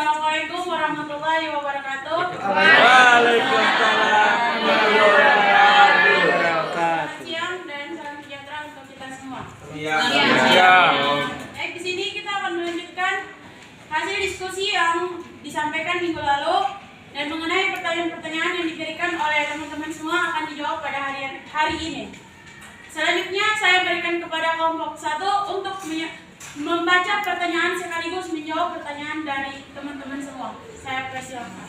Assalamualaikum warahmatullahi wabarakatuh. Waalaikumsalam warahmatullahi wabarakatuh. Siang dan salam sejahtera untuk kita semua. Iya. Di sini kita akan melanjutkan hasil diskusi yang disampaikan minggu lalu dan mengenai pertanyaan-pertanyaan yang diberikan oleh teman-teman semua akan dijawab pada hari ini. Selanjutnya saya berikan kepada kelompok 1 untuk membaca pertanyaan sekaligus menjawab pertanyaan dari teman-teman semua. Saya persilakan.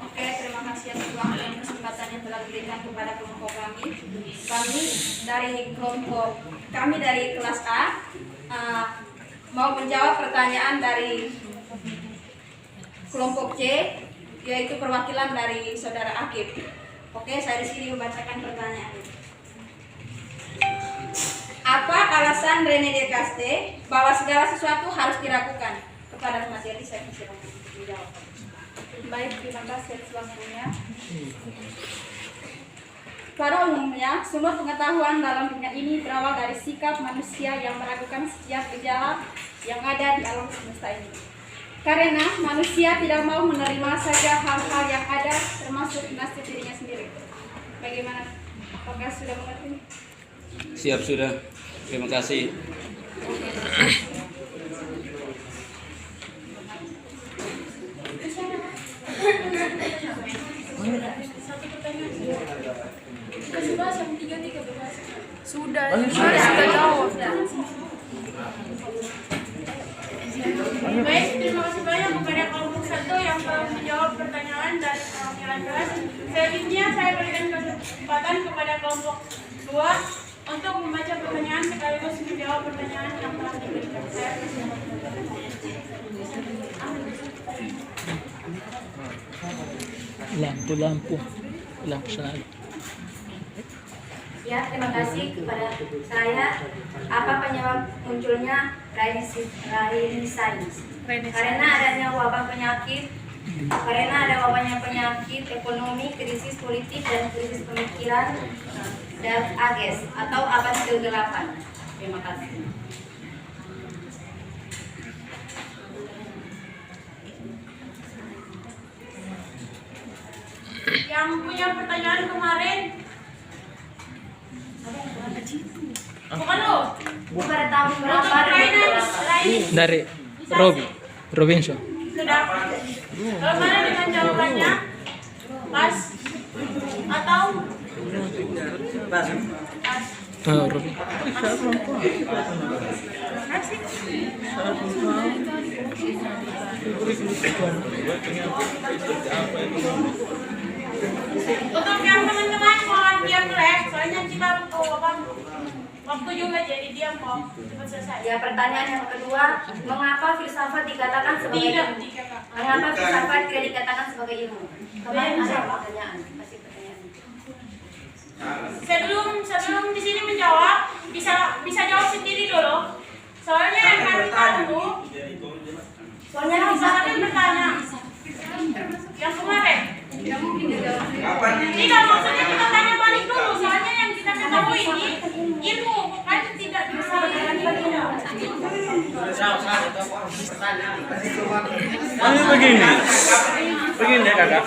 Oke, terima kasih atas waktu dan kesempatan yang telah diberikan kepada kelompok kami. Kami dari kelas A mau menjawab pertanyaan dari kelompok C, yaitu perwakilan dari saudara Akib. Oke, saya di sini membacakan pertanyaan. Apa alasan René Descartes bahwa segala sesuatu harus diragukan? Kepada Mas Yadi saya persilakan untuk menjawab. Baik, terima kasih atas waktunya. Pada umumnya, sumber pengetahuan dalam dunia ini berawal dari sikap manusia yang meragukan setiap gejala yang ada di alam semesta ini. Karena manusia tidak mau menerima saja hal-hal yang ada, termasuk nasib dirinya sendiri. Bagaimana? Apakah sudah mengerti? Siap sudah. Terima kasih. Sudah jawab. Baik, terima kasih banyak kepada kelompok 1 yang telah menjawab pertanyaan dari perwakilan kelas. Selanjutnya saya berikan kesempatan kepada kelompok 2 untuk membaca pertanyaan sekaligus menjawab pertanyaan yang telah diberikan. Saya persilakan. Lampu selalu. Ya, terima kasih kepada saya. Apa penyebab munculnya Renaissance? Karena adanya wabah penyakit, karena ada wabahnya penyakit ekonomi, krisis politik, dan krisis pemikiran dan ages atau abad ke-8. Terima kasih. Yang punya pertanyaan kemarin, bukan lo? Pada tahun berapa? Dari Robinson. Sudah. Kalau mana dengan jawabannya pas atau pas? Robin. Untuk yang teman-teman mohon diam relax, soalnya kita waktu juga jadi diam kok cepat selesai. Ya, pertanyaan yang kedua, mengapa filsafat dikatakan sebagai ilmu? Mengapa filsafat tidak dikatakan sebagai ilmu? Kemarin ada pertanyaan, masih pertanyaan. Sebelum di sini menjawab, bisa jawab sendiri dulu. Soalnya yang kami tahu, soalnya yang bisa kami bertanya. Yang kemarin. Tidak, maksudnya kita tanya balik dulu. Soalnya yang kita ketahui ini ilmu, bukan tidak bisa Begini kakak.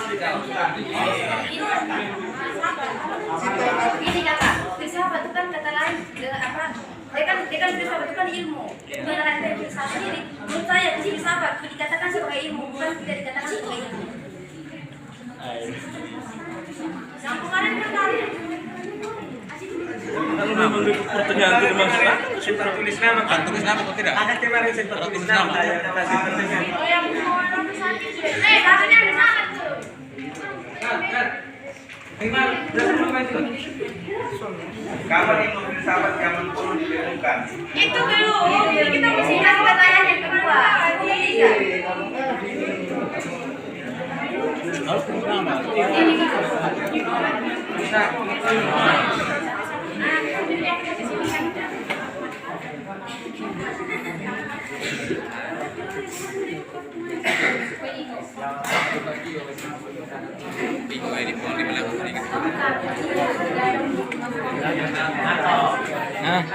Ini kakak, filsafat itu kan kata lain apa? Dia kan filsafat itu kan ilmu. Dengan ada filsafat ini, menurut saya filsafat itu dikatakan sebagai ilmu, bukan tidak dikatakan sebagai ilmu. Yang kemarin bertanya. Kalau memang pertanyaan itu dimasukkan, tulis nama kan? Tulis nama atau tidak? Ada kemarin saya tulis nama. Saya kasih pertanyaan. Oh, yang mau orang sakit sudah. Katanya ada sangat tuh. Kapan yang filsafat yang perlu dilakukan? Itu belum. Kita mesti kasih pertanyaan yang kedua. Ketiga. Bingung ini pulang di belakang ini. Nah,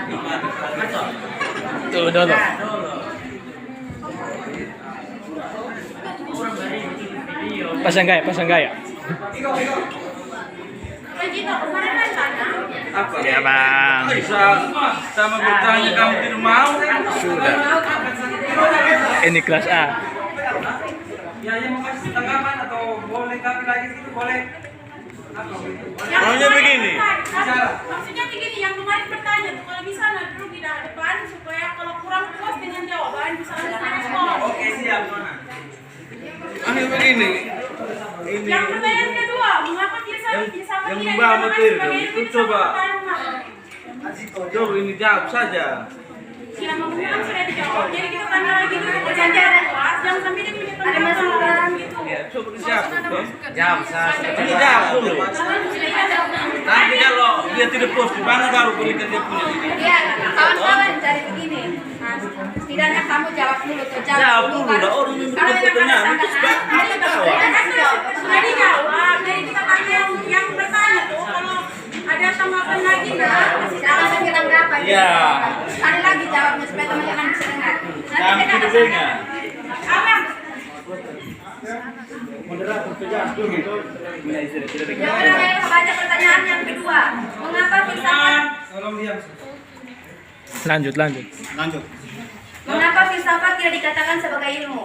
Itu dulu. Pasang gaya. Begitu, kemarin kan tanya. Apa? Ya bang. Bisa sama bertanya kamu tidak mau? Sudah. Ini kelas A. Ya, yang mau kasih tanggapan atau boleh kami lagi gitu boleh. Maunya begini. Maksudnya begini, yang kemarin bertanya tuh kalau bisa duduk di depan supaya kalau kurang puas dengan jawaban bisa langsung respon. Oke, siap, Nona. Begini. Yang pertanyaan kedua, mengapa filsafat yang tidak membawa dikatakan materi sebagai itu filsafat coba. pertarungan? Jauh ini jawab saja. Yang mengulang sudah dijawab, jadi kita tanya lagi dulu pertanyaan kelas, jangan sampai dia punya Ada masukan? gitu. Coba siapa? Jawab saja. Ini jawab dulu. Nah, Nanti kalau dia tidak puas di mana baru berikan dia punya ide. Iya, kawan-kawan jadi begini. Nah, setidaknya kamu jawab dulu tuh, Jawab dulu lah, orang yang Kalau bikin memang pertanyaan ada itu sangkaan, sebab kita tahu. sudah dijawab, jadi kita tanya yang bertanya tuh kalau ada tanggapan lagi nggak? silakan bagi tanggapan. Iya. Sekali lagi jawabnya supaya teman-teman bisa dengar. Kami tidak dengar. Abang, Jangan saya baca pertanyaan yang kedua. Mengapa filsafat? Lanjut. Mengapa filsafat tidak dikatakan sebagai ilmu?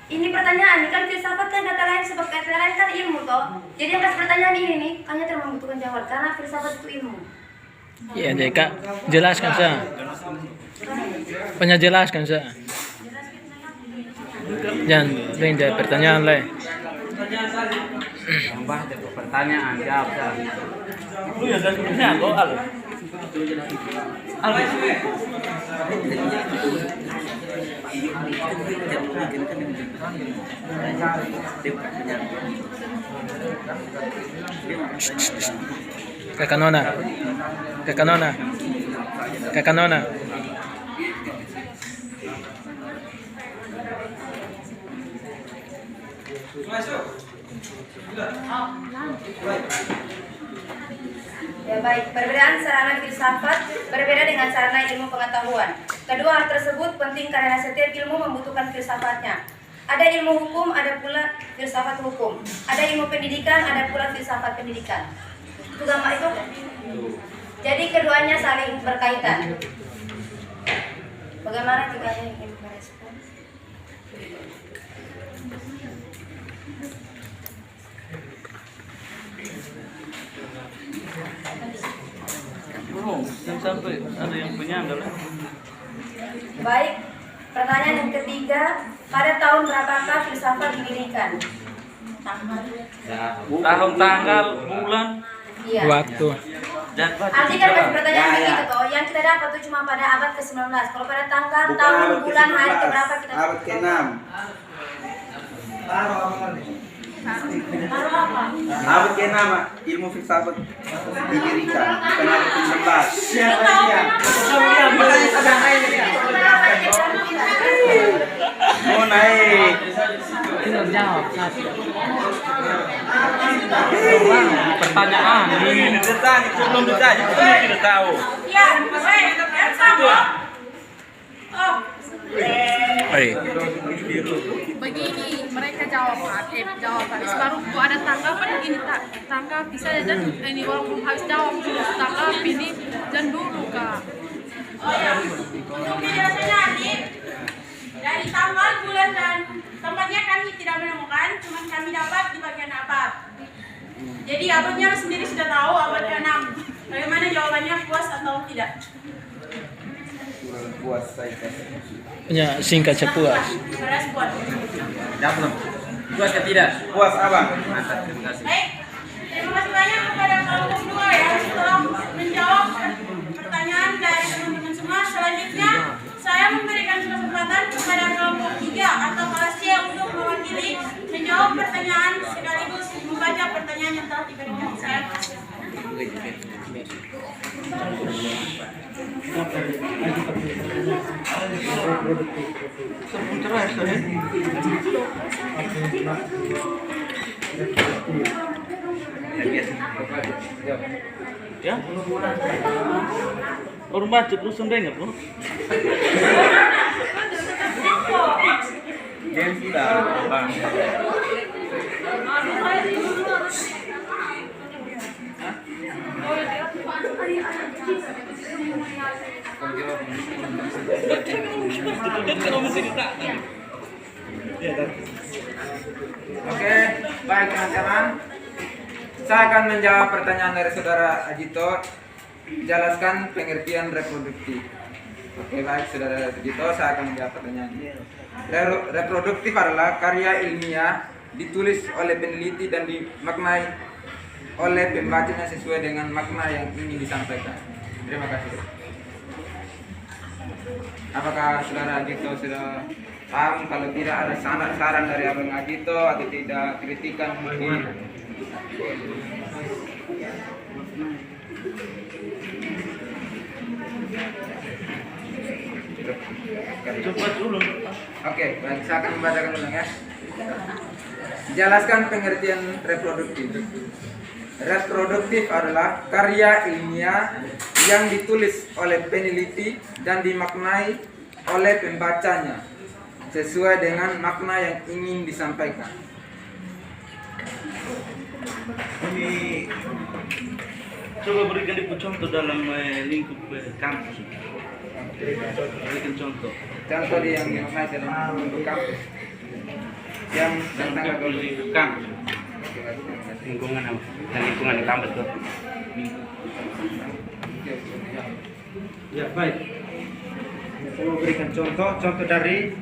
Ini pertanyaan, ini kan filsafat kan kata lain sebagai kata lain kan ilmu toh. Jadi yang kasih pertanyaan ini nih, hanya membutuhkan jawaban karena filsafat itu ilmu. Iya deh kak, jelaskan saya. Jelaskan saya. Jangan beda pertanyaan lah. Tambah ada pertanyaan, jawab saja. Lu ya dan punya lo al. Kakak Nona. Ya baik, perbedaan sarana filsafat berbeda dengan sarana ilmu pengetahuan. Kedua hal tersebut penting karena setiap ilmu membutuhkan filsafatnya. Ada ilmu hukum, ada pula filsafat hukum. Ada ilmu pendidikan, ada pula filsafat pendidikan. Itu gambar itu. Jadi keduanya saling berkaitan. Bagaimana jika ada yang ingin merespon? Belum, yang sampai ada yang punya adalah. Baik, pertanyaan yang ketiga, pada tahun berapakah filsafat didirikan? Tahun, tanggal, bulan, Iya. Waktu. dan Arti kan masih pertanyaan Ya, ya. begitu toh. Yang kita dapat tuh cuma pada abad ke-19. Kalau pada tanggal, tahun, bulan, hari keberapa kita Abad ke-6. baru apa? Abad ke-6 ilmu filsafat didirikan. Bukan abad ke-11. Lu tahu Mau naik. pertanyaan ini ditanya sebelum ditanya kita tidak tahu. Ya, yang sama. Oh, Begini mereka jawab habis baru gua ada tanggapan begini tangkap bisa dan ini orang belum habis jawab dulu tangkap ini dan dulu kak. oh ya. Untuk penjelasannya adik, dari tanggal, bulan dan tempatnya kami tidak menemukan, cuma kami dapat di bagian abad. Jadi abadnya sendiri sudah tahu abad ke-6. Bagaimana jawabannya, puas atau tidak? Kurang puas saya. Punya singkat sepuas. Merespon. Jawab belum? Puas atau tidak? Puas abang. Mantap, terima kasih. Baik, terima kasih banyak kepada kelompok 2 ya setelah menjawab pertanyaan dari teman-teman semua. Selanjutnya saya memberikan kesempatan kepada kelompok 3 atau kelas C untuk mewakili menjawab pertanyaan sekaligus membaca pertanyaan yang telah diberikan. Saya Ya? Orang baca terus dengar tuh. Dia sudah. Oke, baik teman-teman. Saya akan menjawab pertanyaan dari saudara Ajito. Jelaskan pengertian reproduktif. Oke, baik saudara Ajito, saya akan menjawab pertanyaan ini. Reproduktif adalah karya ilmiah ditulis oleh peneliti dan dimaknai oleh pembacanya sesuai dengan makna yang ingin disampaikan. Terima kasih. Apakah saudara Ajito sudah paham? Kalau tidak ada saran dari Abang Ajito atau tidak, kritikan mungkin. Coba dulu. Oke, baik, saya akan membacakan ulang ya. Jelaskan pengertian reproduktif. Reproduktif adalah karya ilmiah yang ditulis oleh peneliti dan dimaknai oleh pembacanya sesuai dengan makna yang ingin disampaikan. Ini coba berikan contoh dalam lingkup kampus. Berikan contoh. Contoh yang dimaknai dalam bentuk kampus. Yang tentang Lingkup kampus. Lingkungan apa? Dan lingkungan di kampus tuh. Ya, baik. Saya mau berikan contoh dari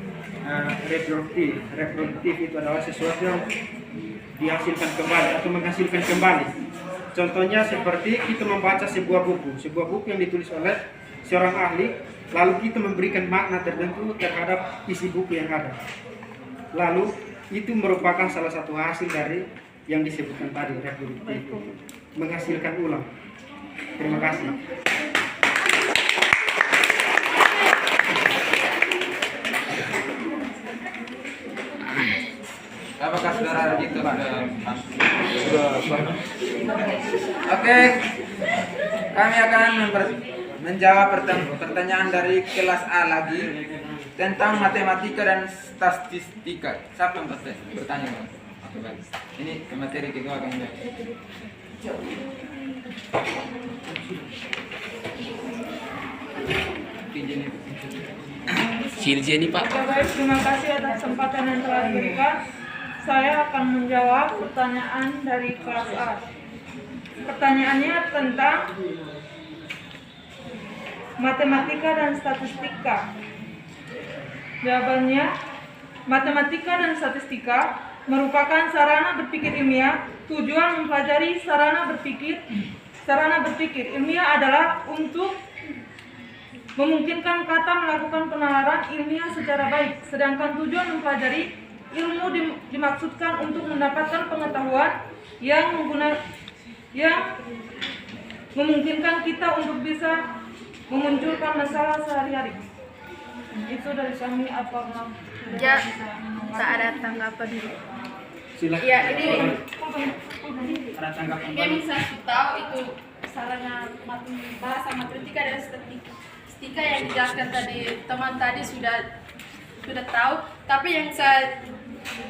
reproduktif. Reproduktif itu adalah sesuatu yang dihasilkan kembali atau menghasilkan kembali. Contohnya seperti kita membaca sebuah buku yang ditulis oleh seorang ahli, lalu kita memberikan makna tertentu terhadap isi buku yang ada. Lalu itu merupakan salah satu hasil dari yang disebutkan tadi, reproduktif, menghasilkan ulang. Terima kasih. apakah saudara Ajito sudah? Oke, kami akan menjawab pertanyaan dari kelas A lagi tentang matematika dan statistika. Siapa yang bertanya? Oke, baik. Ini materi kedua kan ya. Sini Pak. Baik, terima kasih atas kesempatan yang telah diberikan. Saya akan menjawab pertanyaan dari kelas A. Pertanyaannya tentang matematika dan statistika. Jawabannya, matematika dan statistika merupakan sarana berpikir ilmiah. Tujuan mempelajari sarana berpikir ilmiah adalah untuk memungkinkan kata melakukan penalaran ilmiah secara baik. Sedangkan tujuan mempelajari ilmu dimaksudkan untuk mendapatkan pengetahuan yang memungkinkan kita untuk bisa memunculkan masalah sehari-hari. Itu dari kami. Apakah Ya, tak ada tanggapan. Silakan. Ya, ini Ada tanggapan yang saya tahu itu sarana bahasa matematika dan statistika yang dijelaskan tadi teman tadi sudah tahu. Tapi yang saya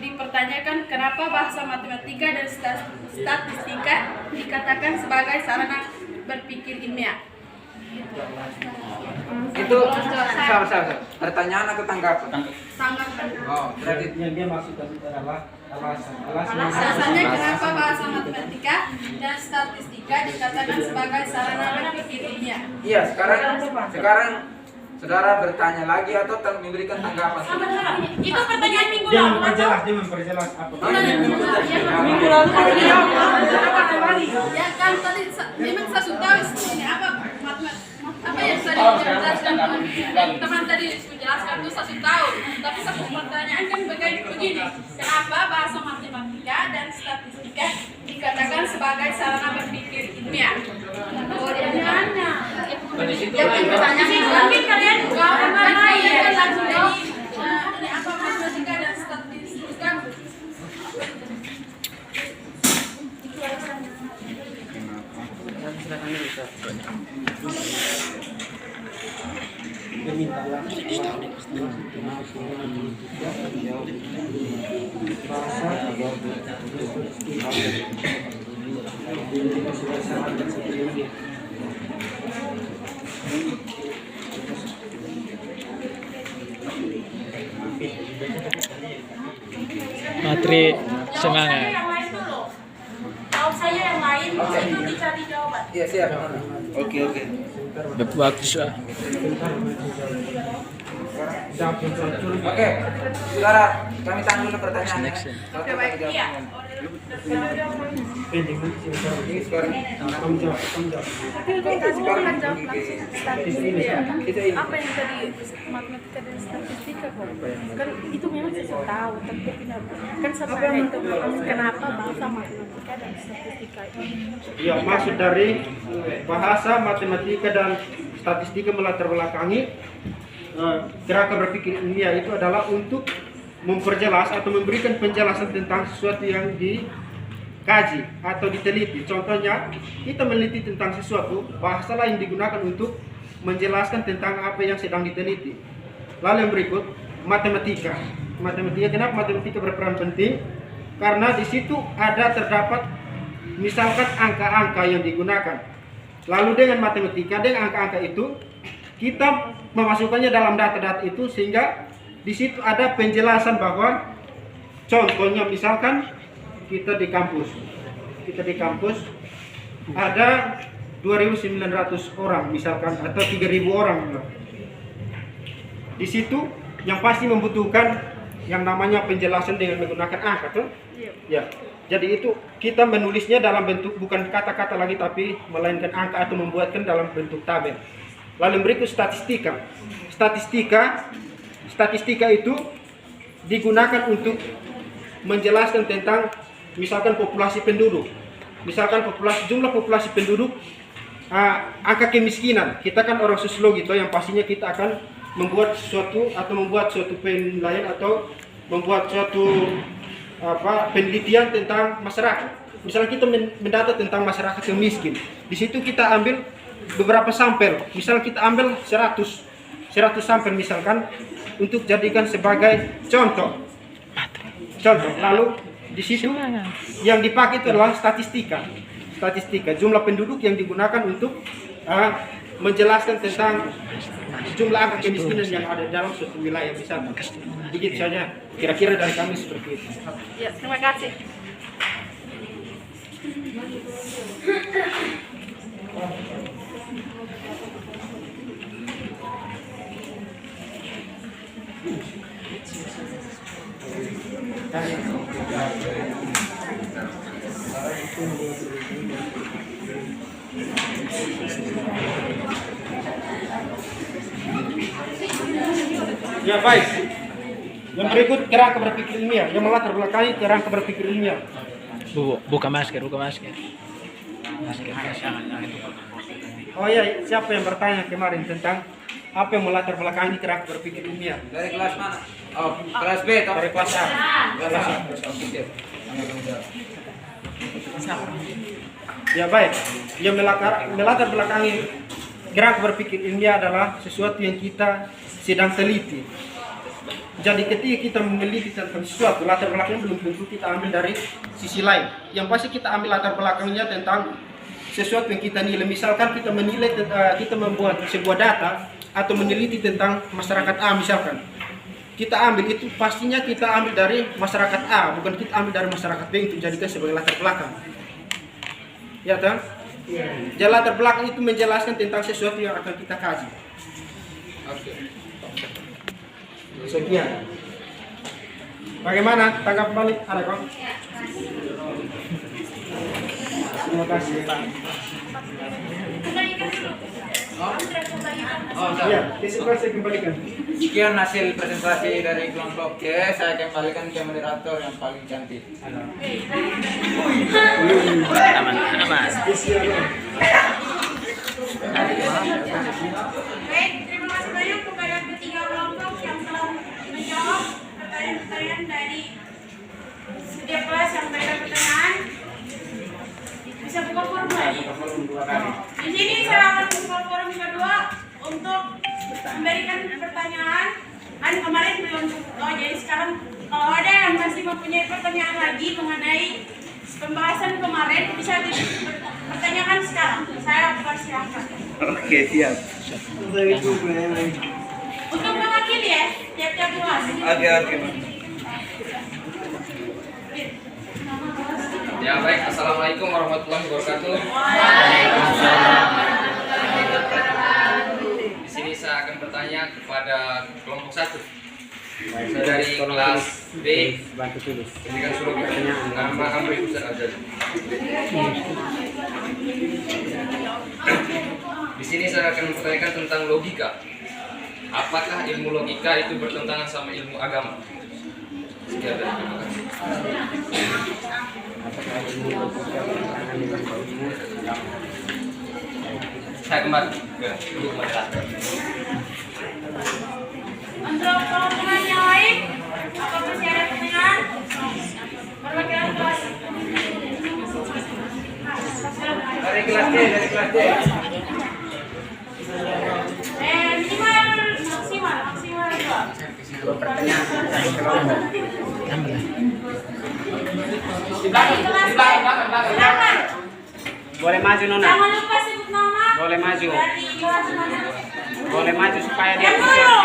dipertanyakan, kenapa bahasa matematika dan statistika dikatakan sebagai sarana berpikir ilmiah? Itu salah. Pertanyaan atau tanggapan? Tanggapan. Oh, berarti yang dia maksudkan itu adalah Alasannya kenapa bahasa matematika dan statistika dikatakan sebagai sarana berpikir ilmiah? iya, sekarang saudara bertanya lagi atau memberikan tanggapan? Itu pertanyaan minggu dia lalu. memperjelas apa. minggu lalu Ya kan tadi memang saya sudah tahu ini apa yang tadi dijelaskan teman tadi menjelaskan itu saya sudah tahu. Tapi satu pertanyaan kan begini, kenapa bahasa matematika dan statistika dikatakan sebagai sarana berpikir ilmiah? Pertanyaannya. Mungkin kalian langsung ini apa matematika dan statistika? minta Matri Jawab saya semangat. yang lain dulu. Jawab saya yang lain, itu dicari jawaban. Iya, siap. Oke. Bagus lah. Oke, saudara, kami tahan dulu pertanyaannya. Next. Oke, baik. Iya. pending Ini sekarang kamu jawab Bukan jawab langsung statistik ya. Kita ini. Apa yang tadi matematika dan statistika kok? Kan itu memang saya tahu, tapi kan sebenarnya itu kenapa bahasa matematika dan statistika itu? ya, maksud dari bahasa matematika dan statistika melatar belakangi gerakan berpikir ilmiah itu adalah untuk memperjelas atau memberikan penjelasan tentang sesuatu yang dikaji atau diteliti. Contohnya, kita meneliti tentang sesuatu, bahasa lain digunakan untuk menjelaskan tentang apa yang sedang diteliti. Lalu yang berikut, matematika. Matematika, kenapa matematika berperan penting? Karena di situ terdapat misalkan angka-angka yang digunakan. Lalu dengan matematika, dengan angka-angka itu, kita memasukkannya dalam data-data itu sehingga di situ ada penjelasan bahwa contohnya misalkan kita di kampus ada 2.900 orang misalkan atau 3.000 orang. Di situ yang pasti membutuhkan yang namanya penjelasan dengan menggunakan angka tuh. Ya. Jadi itu kita menulisnya dalam bentuk bukan kata-kata lagi tapi melainkan angka atau membuatkan dalam bentuk tabel. Lalu berikut statistika. Statistika itu digunakan untuk menjelaskan tentang misalkan populasi penduduk. Misalkan jumlah populasi penduduk, angka kemiskinan. Kita kan orang sosiologi itu yang pastinya kita akan membuat suatu penilaian atau membuat suatu penelitian tentang masyarakat. Misalnya kita mendata tentang masyarakat yang miskin. Di situ kita ambil beberapa sampel. Misalnya kita ambil 100 sampel misalkan untuk jadikan sebagai contoh. Lalu di situ yang dipakai itu adalah statistika. Jumlah penduduk yang digunakan untuk menjelaskan tentang jumlah angka kemiskinan yang ada dalam suatu wilayah misalkan. Begitu saja. Kira-kira dari kami seperti itu. Ya, terima kasih. Ya, baik. Yang berikut kerangka berpikir ilmiah, yang melatar belakangi kerangka berpikir ilmiah. Buka masker. Oh ya, siapa yang bertanya kemarin tentang apa yang melatar belakangi kerangka berpikir ilmiah? Dari kelas mana? Oh, kelas B atau Dari kelas A. kelas A. Ya, baik. Yang melatar belakangi kerangka berpikir ilmiah adalah sesuatu yang kita sedang teliti. Jadi ketika kita meneliti tentang sesuatu, latar belakangnya belum tentu kita ambil dari sisi lain. Yang pasti kita ambil latar belakangnya tentang sesuatu yang kita nilai. Misalkan kita menilai, kita membuat sebuah data atau meneliti tentang masyarakat A misalkan. Kita ambil itu pastinya kita ambil dari masyarakat A, bukan kita ambil dari masyarakat B untuk dijadikan sebagai latar belakang. Ya kan? Jadi latar belakang itu menjelaskan tentang sesuatu yang akan kita kaji. Oke. Sekian. Bagaimana tanggapan balik? Ada kok? Terima kasih Pak. Ya, kesimpulan saya kembalikan. Sekian hasil presentasi dari kelompok C. Saya kembalikan ke moderator yang paling cantik. Aman. Baik, terima kasih banyak kepada ketiga kelompok yang telah menjawab pertanyaan-pertanyaan dari setiap kelas yang memberikan pertanyaan. Bisa buka forum lagi. Di sini saya akan membuka forum kedua untuk memberikan pertanyaan. Kan kemarin belum, jadi sekarang kalau ada yang masih mempunyai pertanyaan lagi mengenai pembahasan kemarin bisa dipertanyakan sekarang. Saya persilahkan. Oke, siap. Untuk mewakili ya, tiap-tiap kelas. Oke. Ya baik, assalamualaikum warahmatullahi wabarakatuh. Di sini saya akan bertanya kepada kelompok 1. Saya dari kelas B. Ini kan suruh pertanyaan. Nama Amri Ustaz Azali. Di sini saya akan mempertanyakan tentang logika. Apakah ilmu logika itu bertentangan sama ilmu agama? Sekian dari terima kasih. Saya kembali ke ilmu moderator. Untuk penanya yang lain, apa masih ada pertanyaan? Perwakilan kelas. Dari kelas D. Maksimal 2. Pertanyaan dari kelompok. Di belakang. Boleh maju Nona. Jangan lupa sebut nama. Boleh maju. Dari kelas mana? Boleh maju supaya dia Yang dulu.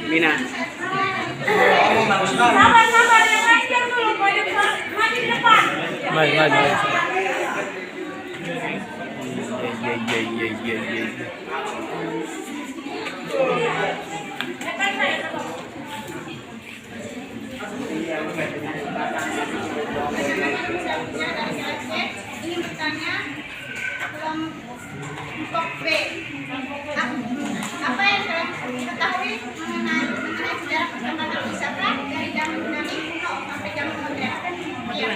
Mina. Sabar, yang lain yang dulu. Maju di depan. Maju. Depan saya. Ingin bertanya kelompok B. Apa yang telah diketahui mengenai sejarah perkembangan wisata dari zaman Yunani kuno sampai zaman modern? Iya.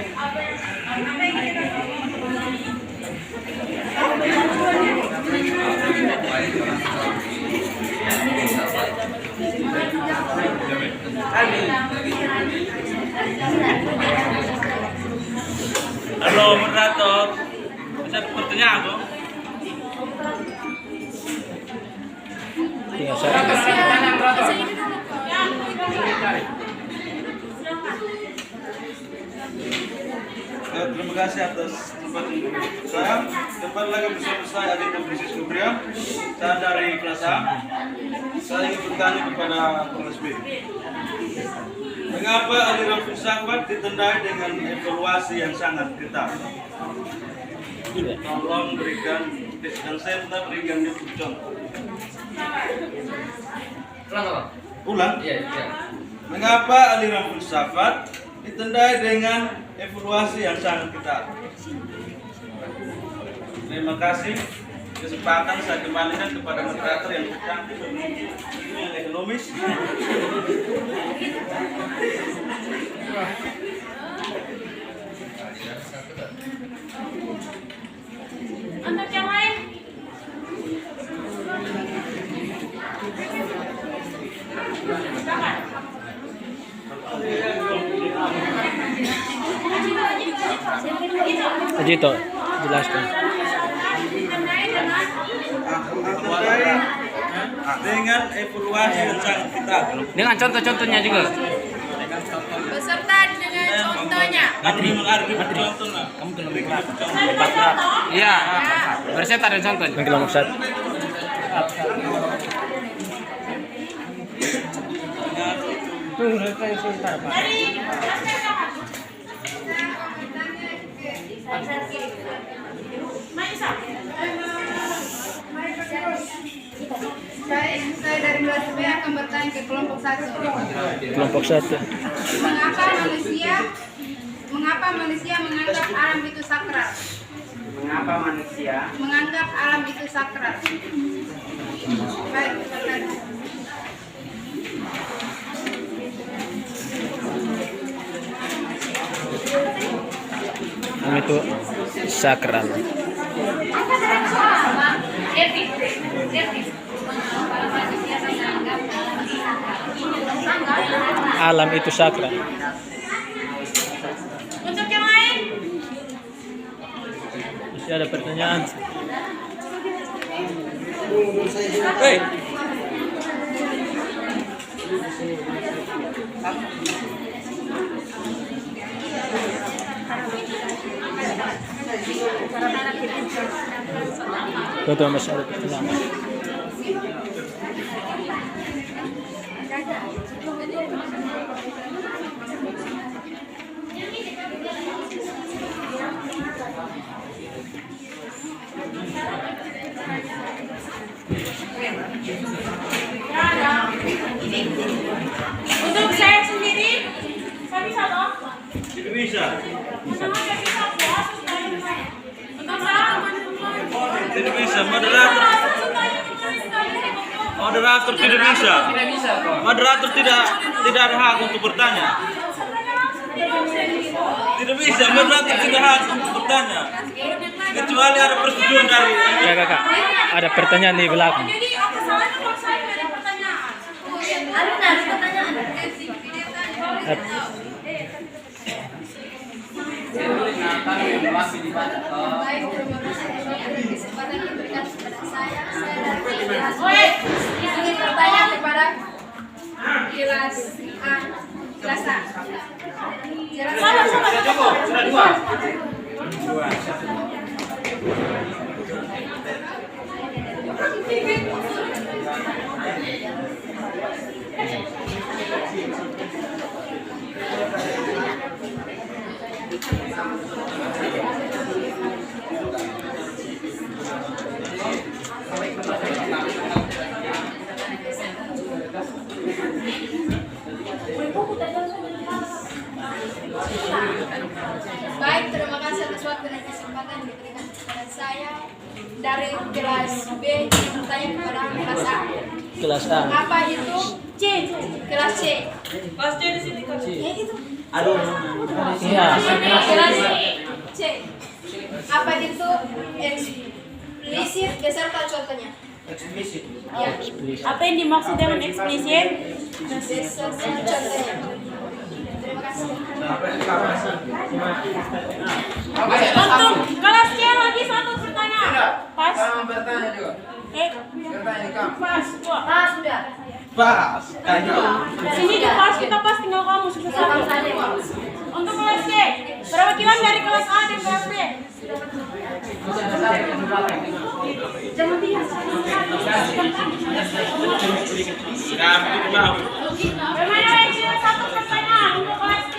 Halo, moderator. Bisa pertanyaan kok? Iya, saya. Terima kasih atas kesempatan saya. Kembali lagi bersama saya Aditya Prisis Kubriya. Saya dari kelas A. Saya ingin bertanya kepada kelas B. Mengapa aliran filsafat ditandai dengan evaluasi yang sangat ketat? Tolong berikan tips dan saya minta berikan contoh. Ulang. Iya. Mengapa aliran filsafat ditandai dengan evaluasi yang sangat ketat? Terima kasih. Kesempatan saya kembalikan kepada moderator yang cantik yang ekonomis. Untuk yang lain. Ajito, jelaskan. Dengan evaluasi yang sangat ketat. Dengan contoh-contohnya juga. Beserta dengan contohnya. Kamu mengerti contoh lah. Kamu kena berikan contoh. Iya. Beserta dan contohnya. Yang kelompok 1. Dari Saya dari kelas B akan bertanya ke kelompok 1. Kelompok 1. Mengapa manusia menganggap alam itu sakral? Mengapa manusia Menganggap alam itu sakral. Baik, silakan. Yang itu sakral. Alam itu sakral. untuk yang lain. Masih ada pertanyaan? Hei. Betul masih ada pertanyaan. Untuk saya sendiri, saya bisa toh? Tidak bisa. Kenapa saya bisa puas? Untuk saya, Tidak bisa. Moderator tidak bisa. Moderator tidak ada hak untuk bertanya. Tidak bisa. Moderator tidak hak untuk bertanya. Kecuali ada persetujuan dari. Ya kakak, ada pertanyaan di belakang. jadi apa salahnya kalau saya ada pertanyaan? Ada pertanyaan. Baik, terima kasih atas kesempatan yang diberikan kepada saya. Saya dari kelas B. Ingin bertanya kepada kelas A. Kelas A. Baik, terima kasih atas waktu dan kesempatan yang diberikan kepada saya. Dari kelas B, bertanya kepada kelas A. Kelas A. Apa itu C? Kelas C. Kelas C di sini kan? Iya. Kelas C. Apa itu eksplisit beserta contohnya? Eksplisit. Ya. Apa yang dimaksud dengan eksplisit? Beserta contohnya. Terima kasih. Untuk kelas C lagi satu pertanyaan. Pas. Bertanya juga. Bertanya kamu. Pas. Dua. Ah, sudah. Pas. Sini di pas kita pas tinggal kamu susah satu. Untuk kelas C, perwakilan dari kelas A dan kelas B. Jangan tinggal. Bagaimana lagi satu pertanyaan untuk kelas C?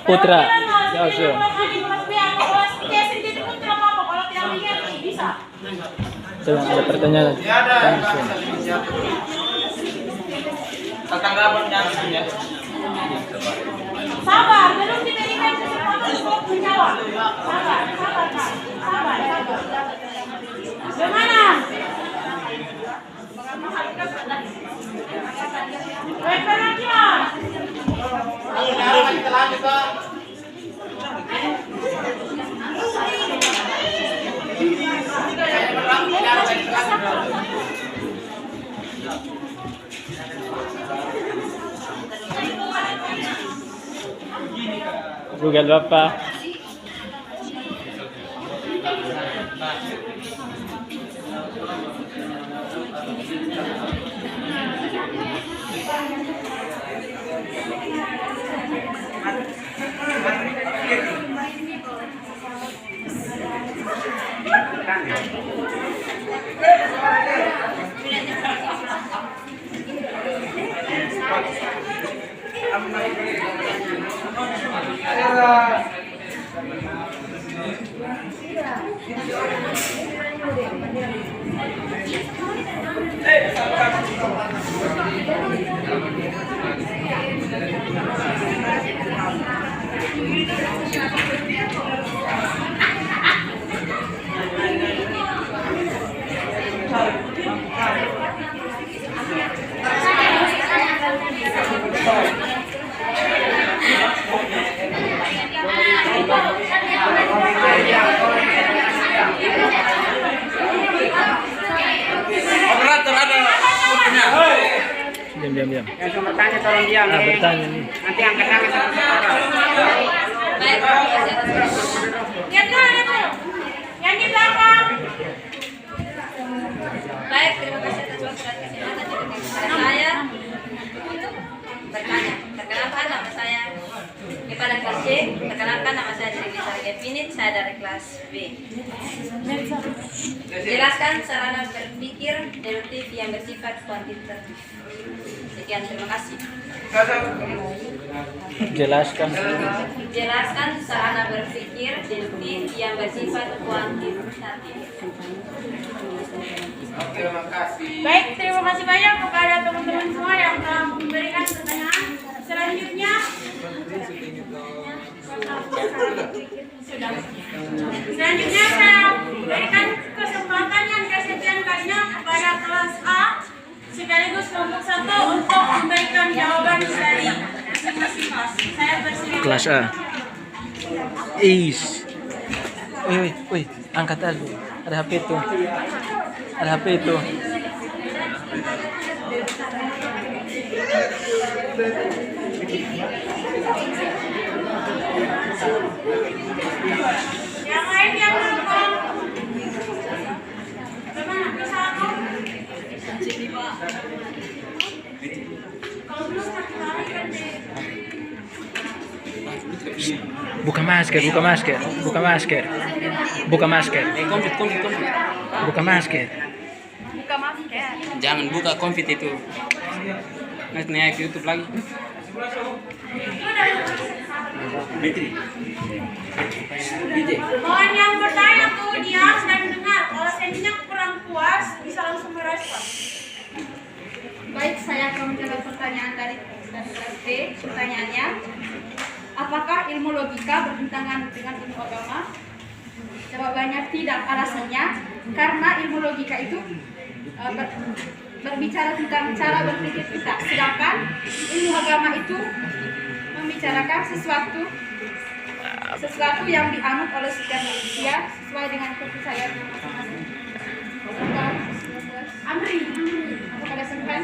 Putra. Perwakilan Ya, dari sure. kelas A dan kelas B atau kelas C sendiri pun tidak apa-apa. Kalau tidak lihat bisa. Coba ada pertanyaan. Tentang kapan nyambungnya? Sabar, belum diberikan kesempatan untuk menjawab. Sabar, Kak. Sabar. Bagaimana? Baik, perwakilan. Google Bapak. Moderator ada pertanyaan. Diam. Yang mau bertanya tolong diam. Ah, bertanya nih. Nanti angkat tangan satu orang. Baik, terima kasih atas waktu. Lihat dulu. Definit, saya dari kelas B. Jelaskan sarana berpikir deduktif yang bersifat kuantitatif. Sekian, terima kasih. Jelaskan. Jelaskan sarana berpikir deduktif yang bersifat kuantitatif. Oke, terima kasih. Baik, terima kasih banyak kepada teman-teman semua yang telah memberikan pertanyaan. Selanjutnya, selanjutnya saya berikan kesempatan yang kesekian kalinya kepada kelas A sekaligus kelompok 1 untuk memberikan jawaban dari masing-masing kelas. Saya bersilakan. Kelas A. Woi, angkat aja. Ada HP itu. Ada HP itu. Yang lain yang menonton. Bagaimana? Bisa aku? Kalau belum tak larikan deh. Buka masker, buka masker, buka masker. Buka masker. Konfit. Buka masker. Buka masker. Jangan buka konfit itu. Nanti naik ke YouTube lagi. Mohon yang bertanya tuh diam dan dengar. Kalau sentinya kurang puas, bisa langsung merespon. Baik, saya akan menjawab pertanyaan dari kelas B. Pertanyaannya, apakah ilmu logika bertentangan dengan ilmu agama? Jawabannya tidak. Alasannya karena ilmu logika itu berbicara tentang cara berpikir kita, sedangkan ilmu agama itu membicarakan sesuatu yang dianut oleh setiap manusia sesuai dengan kepercayaan masing-masing. Amri, apa ada sempat?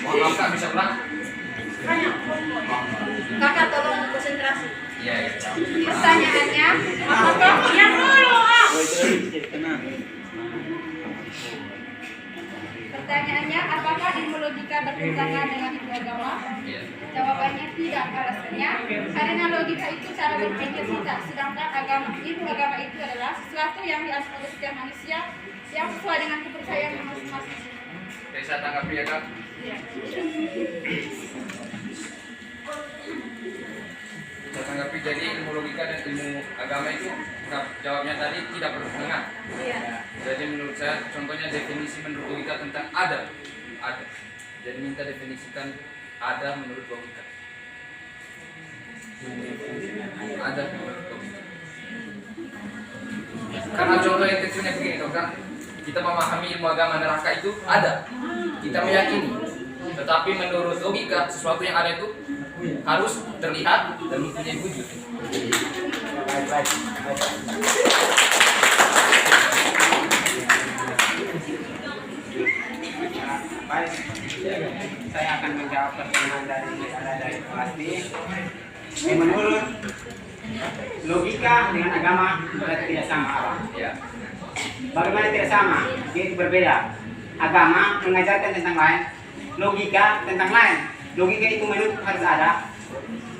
Mohon maaf Kak, bisa pulang? Kakak tolong konsentrasi. Iya. Pertanyaannya, Apakah yang dulu? Pertanyaannya, apakah ilmu logika bertentangan dengan ilmu agama? Iya. Jawabannya tidak. Alasannya karena logika itu cara berpikir kita, sedangkan ilmu agama itu adalah sesuatu yang dianut oleh setiap manusia yang sesuai dengan kepercayaan masing-masing. Oke, saya tanggapi ya Kak. Saya tanggapi, jadi ilmu logika dan ilmu agama itu jawabnya tadi tidak berhubungan. Jadi menurut saya contohnya definisi menurut logika tentang ada. Jadi minta definisikan ada menurut logika. Ada menurut logika. Karena contoh yang kecilnya begini toh kan, kita memahami ilmu agama neraka itu ada, kita meyakini. Tetapi menurut logika sesuatu yang ada itu harus terlihat dan mempunyai wujud. Baik. Baik, saya akan menjawab pertanyaan dari kelas B. Menurut logika dengan agama berarti tidak sama. Ya. Bagaimana tidak sama? Yaitu berbeda. Agama mengajarkan tentang lain, logika tentang lain. Logika itu menurut harus ada,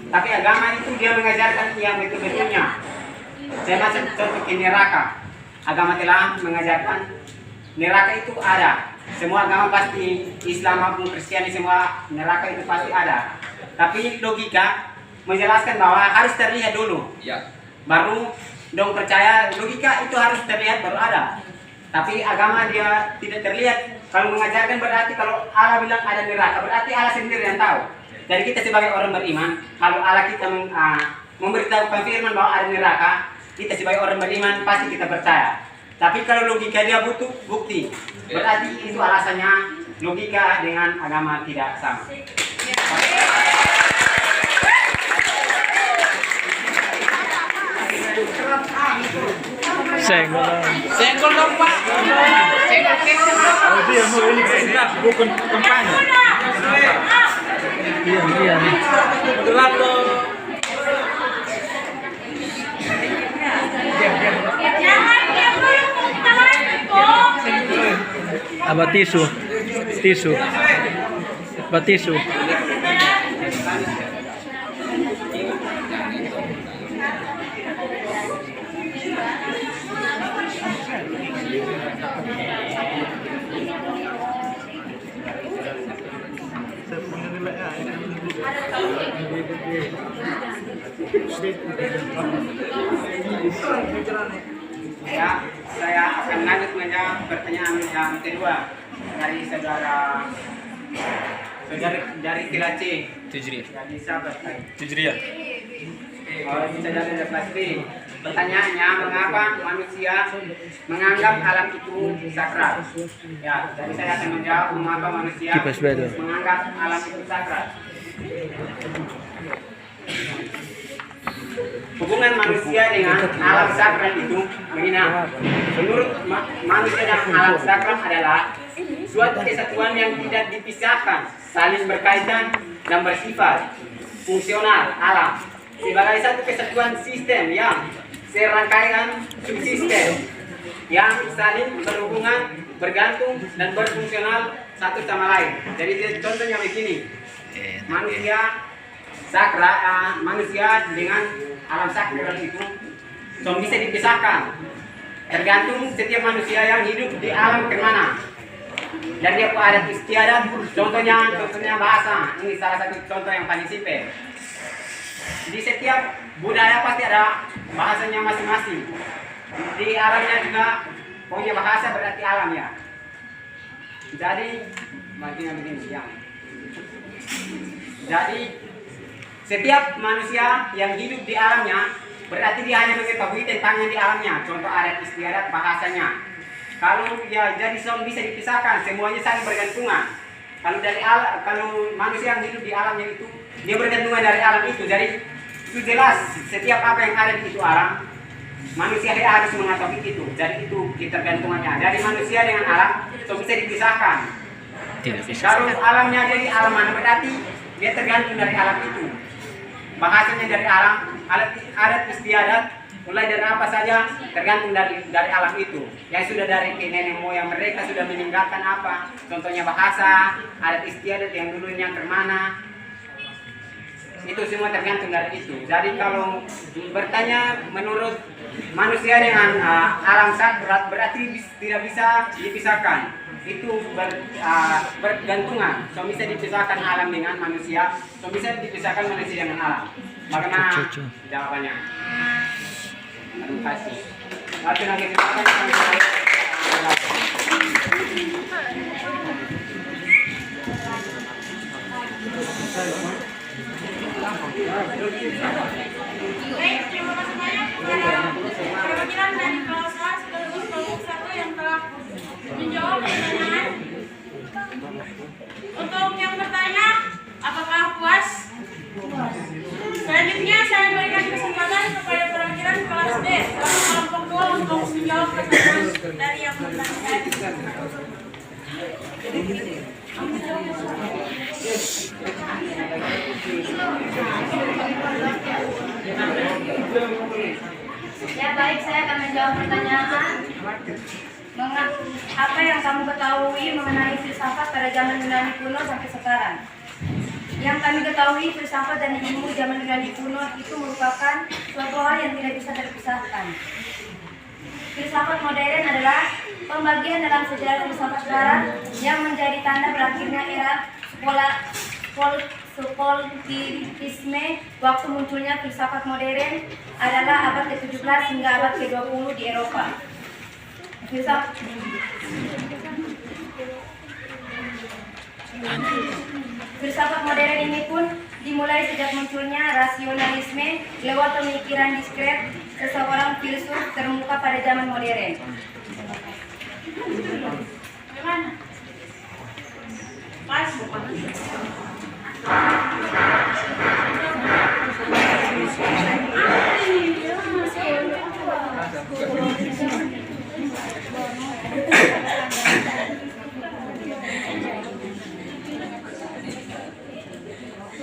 tapi agama itu dia mengajarkan yang betul-betulnya. Saya masuk contoh ke neraka. Agama telah mengajarkan neraka itu ada. Semua agama pasti, Islam maupun Kristiani, semua neraka itu pasti ada. Tapi logika menjelaskan bahwa harus terlihat dulu. Ya. Baru dong percaya logika itu harus terlihat baru ada. Tapi agama dia tidak terlihat. Kalau mengajarkan berarti kalau Allah bilang ada neraka, berarti Allah sendiri yang tahu. Jadi kita sebagai orang beriman, kalau Allah kita memberitahukan firman bahwa ada neraka, kita sebagai orang beriman pasti kita percaya. Tapi kalau logika dia butuh bukti, berarti itu alasannya logika dengan agama tidak sama. Senggol dong Pak. Oh dia mau ini bukan kampanye. Iya. Gelap dong. Abah tisu. Batisu. Ya, saya akan lanjut menjawab pertanyaan yang kedua dari saudara dari Kilaci. Tujriah. Jadi sahabat. Tujriah. Oh, bisa dari pasti. Pertanyaannya, mengapa manusia menganggap alam itu sakral? Ya, jadi saya akan menjawab mengapa manusia menganggap alam itu sakral. Hubungan manusia dengan alam sakral itu begini. Menurut manusia dengan alam sakral adalah suatu kesatuan yang tidak dipisahkan, saling berkaitan dan bersifat fungsional alam sebagai satu kesatuan sistem yang serangkaian subsistem yang saling berhubungan, bergantung dan berfungsional satu sama lain. Jadi contohnya begini, manusia dengan alam sakral itu bisa dipisahkan. Tergantung setiap manusia yang hidup di alam kemana. Dan dia adat istiadat, contohnya bahasa. Ini salah satu contoh yang paling simpel. Di setiap budaya pasti ada bahasanya masing-masing. Di alamnya juga punya bahasa, berarti alam ya. Jadi begini ya. Jadi setiap manusia yang hidup di alamnya berarti dia hanya mengetahui tentangnya di alamnya. Contoh adat istiadat, bahasanya. Kalau ya jadi bisa dipisahkan, semuanya saling bergantungan. Kalau manusia yang hidup di alamnya itu dia bergantungan dari alam itu. Jadi itu jelas setiap apa yang ada di itu alam, manusia harus mengetahui itu. Jadi itu ketergantungannya dari manusia dengan alam bisa dipisahkan. Kalau alamnya jadi alam mana berarti dia tergantung dari alam itu. Bahasanya dari alam, adat istiadat, mulai dari apa saja tergantung dari alam itu. Yang sudah dari nenek moyang mereka sudah meninggalkan apa? Contohnya bahasa, adat istiadat yang dulunya kemana? Itu semua tergantung dari itu. Jadi kalau bertanya menurut manusia dengan alam sakral berarti tidak bisa dipisahkan. Itu bergantungan. So bisa dipisahkan alam dengan manusia, so bisa dipisahkan manusia dengan alam. Bagaimana jawabannya? Terima kasih. Lalu nanti kita akan Baik, terima kasih banyak kepada perwakilan dari kelas A sekaligus kelompok 1 yang telah menjawab pertanyaan. Untuk yang bertanya, apakah puas? Selanjutnya saya berikan kesempatan kepada perwakilan kelas D kelompok 2 untuk menjawab pertanyaan dari yang bertanya. Ya baik, saya akan menjawab pertanyaan. Apa yang kamu ketahui mengenai filsafat pada zaman Yunani kuno sampai sekarang? Yang kami ketahui, filsafat dan ilmu zaman Yunani kuno itu merupakan suatu hal yang tidak bisa terpisahkan. Filsafat modern adalah pembagian dalam sejarah filsafat barat yang menjadi tanda berakhirnya era Skolasticisme. Waktu munculnya filsafat modern adalah abad ke-17 hingga abad ke-20 di Eropa. Filsafat modern ini pun dimulai sejak munculnya rasionalisme lewat pemikiran diskret seseorang filsuf termuka pada zaman modern. Bagaimana? Pas.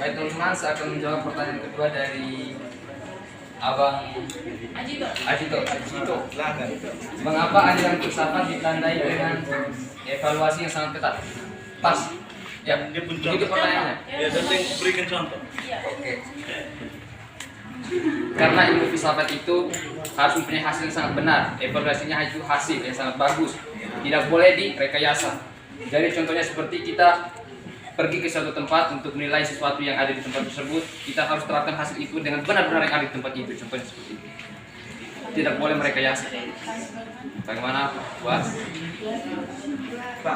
Baik teman-teman, saya akan menjawab pertanyaan kedua dari Abang Ajito. Mengapa aliran filsafat ditandai dengan evaluasi yang sangat ketat? Pas. Ya, itu pertanyaannya. Ya, dan berikan contoh. Oke. Karena ilmu filsafat itu harus mempunyai hasil yang sangat benar. Evaluasinya itu hasil yang sangat bagus. Tidak boleh direkayasa. Jadi contohnya seperti kita pergi ke suatu tempat untuk menilai sesuatu yang ada di tempat tersebut, kita harus terapkan hasil itu dengan benar-benar yang ada di tempat itu. Contohnya seperti itu. Tidak boleh merekayasa. Bagaimana, Pak? Pak.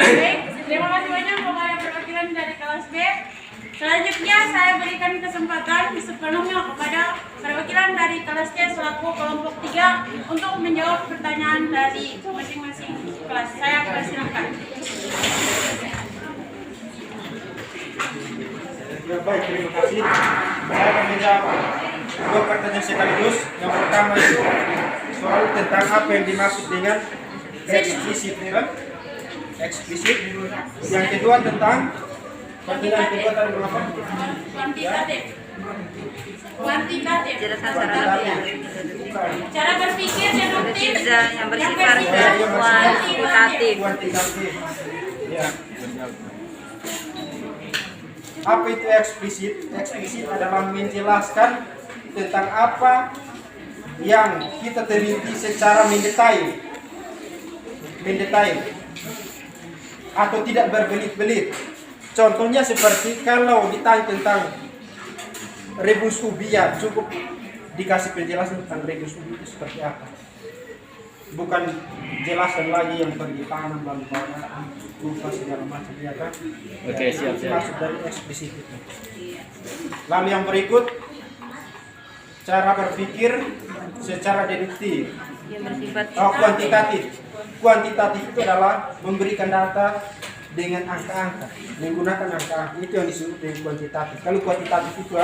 Baik, terima kasih banyak kepada perwakilan dari kelas B. Selanjutnya saya berikan kesempatan sepenuhnya kepada perwakilan dari kelas C selaku kelompok 3 untuk menjawab pertanyaan dari masing-masing kelas. Saya persilakan. Ya, baik, terima kasih. Saya akan menjawab 2 pertanyaan sekaligus. Yang pertama itu soal tentang apa yang dimaksud dengan eksplisit, kan? Eksplisit. Yang kedua tentang pertanyaan kedua tadi berapa? Kuantitatif. Kuantitatif. Cara berpikir deduktif. Yang bersifat kuantitatif. Kuantitatif. Ya. Apa itu eksplisit? Eksplisit adalah menjelaskan tentang apa yang kita teliti secara mendetail atau tidak berbelit-belit. Contohnya seperti kalau ditanya tentang rebus ubi, ya cukup dikasih penjelasan tentang rebus ubi itu seperti apa. Bukan jelaskan lagi yang pergi tanam lalu lupa segala macam, ya kan? Oke, siap. Maksud dari eksplisit itu. Lalu yang berikut, cara berpikir secara deduktif. Kuantitatif. Kuantitatif itu adalah memberikan data dengan angka-angka, menggunakan angka-angka, itu yang disebut dengan kuantitatif. Kalau kuantitatif itu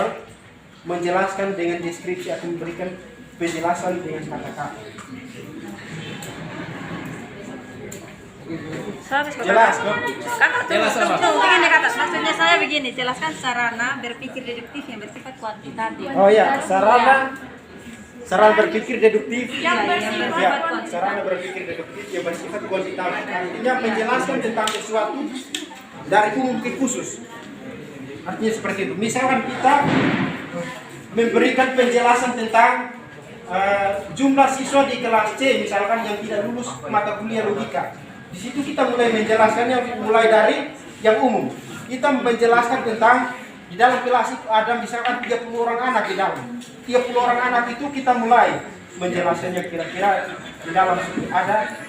menjelaskan dengan deskripsi atau memberikan penjelasan dengan kata-kata. Jelas kok? Maksudnya saya begini, jelaskan sarana berpikir deduktif yang bersifat kuantitatif. Oh ya, sarana berpikir deduktif. Yang bersifat Sarana berpikir deduktif yang bersifat kuantitatif. Artinya menjelaskan tentang sesuatu dari umum ke khusus. Artinya seperti itu. Misalkan kita memberikan penjelasan tentang jumlah siswa di kelas C, misalkan yang tidak lulus mata kuliah logika. Di situ kita mulai menjelaskannya mulai dari yang umum. Kita menjelaskan tentang di dalam kelas itu ada misalkan 30 orang anak di dalam. 30 orang anak itu kita mulai menjelaskannya kira-kira di dalam ada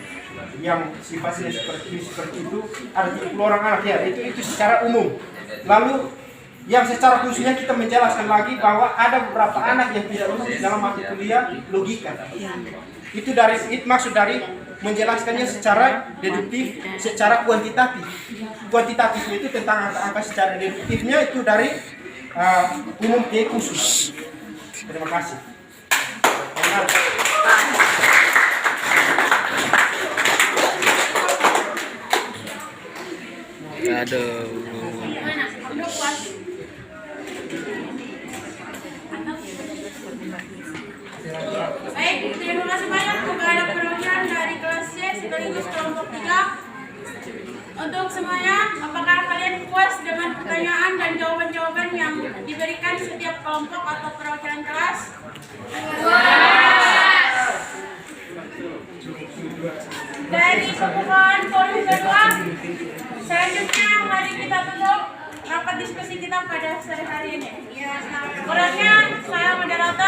yang sifatnya seperti itu, ada 30 orang anak ya, itu secara umum. Lalu yang secara khususnya kita menjelaskan lagi bahwa ada beberapa anak yang tidak lulus dalam mata kuliah logika. Itu maksud dari menjelaskannya secara deduktif, secara kuantitatif. Kuantitatif itu tentang angka-angka secara deduktifnya itu dari umum ke khusus. Terima kasih. Baik, terima kasih banyak kepada perwakilan dari kelas C sekaligus kelompok 3. Untuk semuanya, apakah kalian puas dengan pertanyaan dan jawaban-jawaban yang diberikan setiap kelompok atau perwakilan kelas? Dari pembukaan forum kedua, selanjutnya mari kita tutup rapat diskusi kita pada sore hari ini. Orangnya saya moderator